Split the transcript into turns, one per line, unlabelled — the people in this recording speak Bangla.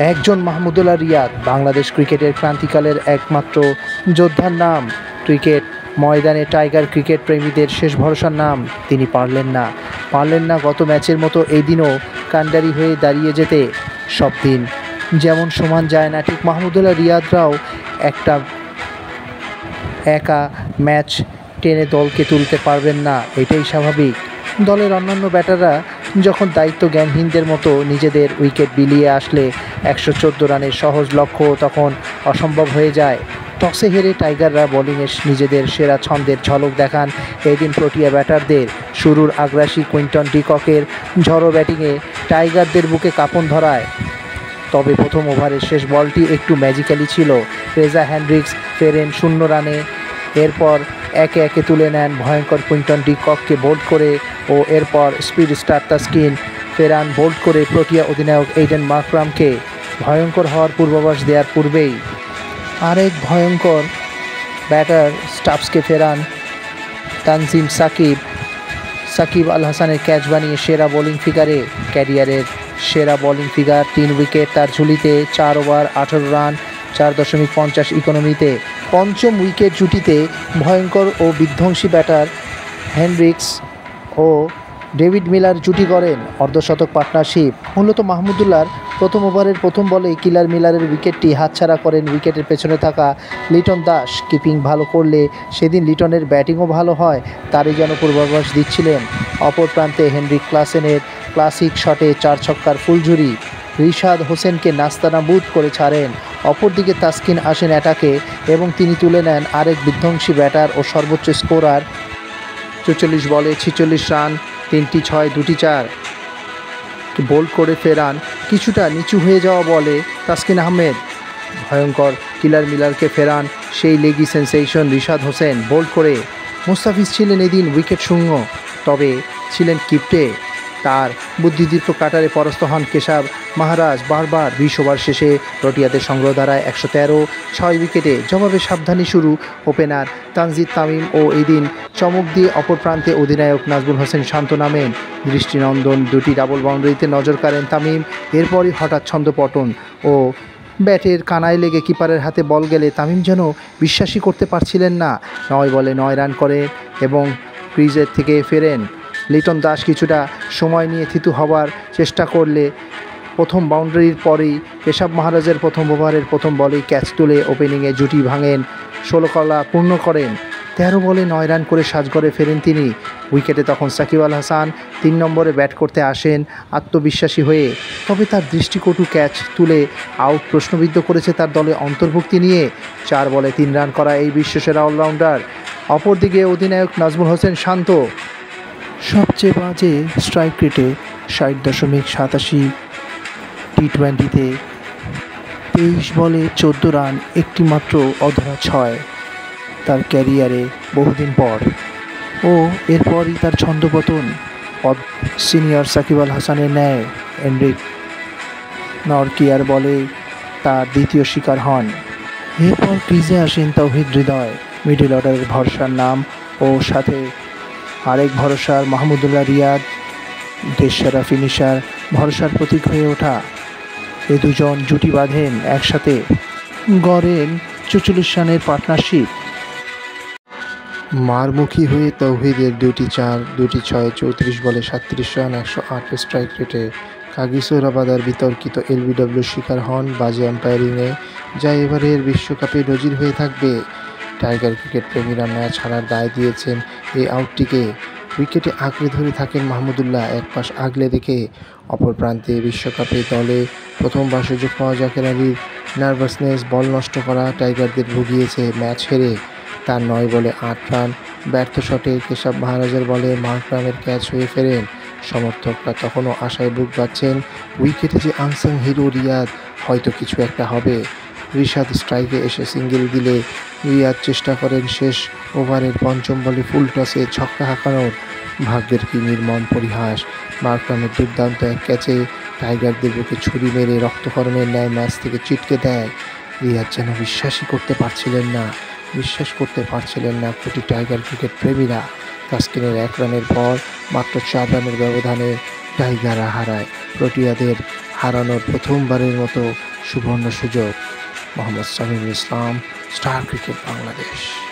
একজন মাহমুদুল্লাহ রিয়াদ বাংলাদেশ ক্রিকেটের ক্রান্তিকালের একমাত্র যোদ্ধার নাম। ক্রিকেট ময়দানে টাইগার ক্রিকেট প্রেমীদের শেষ ভরসার নাম। তিনি পারলেন না গত ম্যাচের মতো এই দিনও কান্ডারি হয়ে দাঁড়িয়ে যেতে। সব দিন যেমন সমান যায় না, ঠিক মাহমুদুল্লাহ রিয়াদরাও একা ম্যাচ টেনে দলকে তুলতে পারবেন না, এটাই স্বাভাবিক। দলের অন্যান্য ব্যাটাররা যখন দায়িত্ব জ্ঞানহীনদের মতো নিজেদের উইকেট বিলিয়ে আসলে 114 রানের সহজ লক্ষ্য তখন অসম্ভব হয়ে যায়। টসে হেরে টাইগাররা বোলিংয়ে নিজেদের সেরা ছন্দের ঝলক দেখান এদিন প্রোটিয়া ব্যাটারদের। শুরুর আগ্রাসী কুইন্টন ডিককের ঝড়ো ব্যাটিংয়ে টাইগারদের বুকে কাঁপন ধরায়। তবে প্রথম ওভারের শেষ বলটি একটু ম্যাজিক্যালি ছিল। রেজা হেনড্রিক্স ফেরেন 0 রানে। এরপর একে একে তুলে নেন ভয়ঙ্কর কুইন্টন ডিকককে বোল্ড করে ও এরপর স্পিড স্টার তাসকিন ফেরান বোল্ড করে প্রোটিয়া অধিনায়ক এইডেন মার্করামকে ভয়ঙ্কর হওয়ার পূর্বাভাস দেওয়ার পূর্বেই আরেক ভয়ঙ্কর ব্যাটার স্টাফসকে ফেরান তানজিম সাকিব আল হাসানের ক্যাচ বানিয়ে সেরা বোলিং ফিগারে। ক্যারিয়ারের সেরা বোলিং ফিগার, 3 উইকেট তার ঝুলিতে, 4 ওভার 18 রান 4.50 ইকোনমিতে। পঞ্চম উইকেট জুটিতে ভয়ঙ্কর ও বিধ্বংসী ব্যাটার হেনড্রিক্স ও ডেভিড মিলার জুটি করেন অর্ধশতক পার্টনারশিপ। মূলত মাহমুদুল্লাহর প্রথম ওভারের প্রথম বলেই কিলার মিলারের উইকেটটি হাতছাড়া করেন উইকেটের পেছনে থাকা লিটন দাস। কিপিং ভালো করলে সেদিন লিটনের ব্যাটিংও ভালো হয়, তারই যেন পূর্বাভাস দিচ্ছিলেন। অপর প্রান্তে হেনরিক ক্লাসেনের ক্লাসিক শটে 4 ছক্কার ফুলঝুরি রিশাদ হোসেনকে নাস্তানাবুদ করে ছাড়েন। অপরদিকে তাসকিন আসেন অ্যাটাকে এবং তিনি তুলে নেন আরেক বিধ্বংসী ব্যাটার ও সর্বোচ্চ স্কোরার 44 বলে 46 রান, 3টি 6 2টি 4 বোল্ড করে ফেরান কিছুটা নিচু হয়ে যাওয়া বলে তাসকিন আহমেদ। ভয়ঙ্কর কিলার মিলারকে ফেরান সেই লেগি সেন্সেশন রিশাদ হোসেন বোল্ড করে। মুস্তাফিজ ছিলেন এদিন উইকেট শূন্য, তবে ছিলেন কিপ্টে। তার বুদ্ধিদীপ্ত কাটারে পরাস্ত হন কেশব মাহারাজ বারবার। 20 ওভার শেষে প্রোটিয়াদের সংগ্রহ দ্বারায় 113, 6 উইকেটে। জবাবে সাবধানী শুরু ওপেনার তানজিদ তামিম ও এদিন চমক দিয়ে অপর প্রান্তে অধিনায়ক নাজমুল হোসেন শান্ত নামেন। দৃষ্টিনন্দন 2টি ডাবল বাউন্ডারিতে নজর কাড়েন তামিম। এরপরই হঠাৎ ছন্দপতন ও ব্যাটের কানায় লেগে কিপারের হাতে বল গেলে তামিম যেন বিশ্বাসই করতে পারছিলেন না। 9 বলে 9 রান করেন এবং ক্রিজের থেকে ফেরেন। লিটন দাস কিছুটা সময় নিয়ে থিতু হবার চেষ্টা করলে প্রথম বাউন্ডারির পরেই কেশব মাহারাজের প্রথম ওভারের প্রথম বলেই ক্যাচ তুলে ওপেনিংয়ে জুটি ভাঙেন, 16 কলা পূর্ণ করেন। 13 বলে 9 রান করে সাজঘরে ফেরেন তিনি। উইকেটে তখন সাকিব আল হাসান 3 নম্বরে ব্যাট করতে আসেন আত্মবিশ্বাসী হয়ে। তবে তার দৃষ্টিকটু ক্যাচ তুলে আউট প্রশ্নবিদ্ধ করেছে তার দলে অন্তর্ভুক্তি নিয়ে। 4 বলে 3 রান করা এই বিশ্বসেরা অলরাউন্ডার। অপরদিকে অধিনায়ক নাজমুল হোসেন শান্ত সবচেয়ে বাজে স্ট্রাইক রেটে 60.87, টি20তে 23 বলে 14 রান, একটি মাত্র অধরা 6 তার ক্যারিয়ারে বহুদিন পর। ও এরপরই তার ছন্দপতন সিনিয়র সাকিব আল হাসানের ন্যায়। হেনরিক নরকিয়ার বলে তার দ্বিতীয় শিকার হন। এরপর ক্রিজে আসেন তাওহিদ হৃদয়, মিডল অর্ডারের ভরসার নাম, ও সাথে আরেক ভরসার মাহমুদুল্লাহ রিয়াদ, দেশসেরা ফিনিশার, ভরসার প্রতীক হয়ে ওঠা। এ দুজন জুটি বাঁধেন একসাথে, গড়েন 44 রানের পার্টনারশিপ। মারমুখী হয়ে তাওহিদের 2টি 4, 2টি 6, 34 বলে 37 রান 108 স্ট্রাইক রেটে কাগিসোরাবাদার বিতর্কিত এলবিডব্লিউ শিকার হন বাজে আম্পায়ারিংয়ে, যা এবারের বিশ্বকাপে নজির হয়ে থাকবে। টাইগার ক্রিকেট প্রেমীরা ম্যাচ হারার দায় দিয়েছেন এই আউটটিকে। উইকেটে আঁকড়ে ধরে থাকেন মাহমুদুল্লাহ এক পাশ আগলে রেখে। অপর প্রান্তে বিশ্বকাপে দলে প্রথমবার সুযোগ পাওয়া জাকের আলীর নার্ভাসনেস বল নষ্ট করা টাইগারদের ভুগিয়েছে ম্যাচ হেরে। তার 9 বলে 8 রান ব্যর্থ শটে কেশব মাহারাজের বলে মার্করামের ক্যাচ হয়ে ফেরেন। সমর্থকরা তখনও আশায় বুক বাঁধছেন, উইকেটে যে আনসাং হিরো রিয়াদ, হয়তো কিছু একটা হবে। রিশাদ স্ট্রাইকে এসে সিঙ্গেল দিলে রিয়াদ চেষ্টা করেন শেষ ওভারের পঞ্চম বলে ফুল টসে ছক্কা হাঁকানোর। ভাগ্যের কি নির্মম পরিহাস! মার্করামের দুর্দান্ত এক ক্যাচে টাইগারদের বুকে ছুরি মেরে রক্তকরণের ন্যায় ম্যাচ থেকে ছিটকে দেয়। রিয়াদ যেন বিশ্বাস করতে পারছিলেন না কোটি টাইগার ক্রিকেট প্রেমীরা। তাসকিনের 1 রানের পর মাত্র 4 রানের ব্যবধানে টাইগাররা হারায় প্রোটিয়াদের হারানোর প্রথমবারের মতো সুবর্ণ সুযোগ। মোহাম্মদ সামিউল ইসলাম, স্টার ক্রিকেট বাংলাদেশ।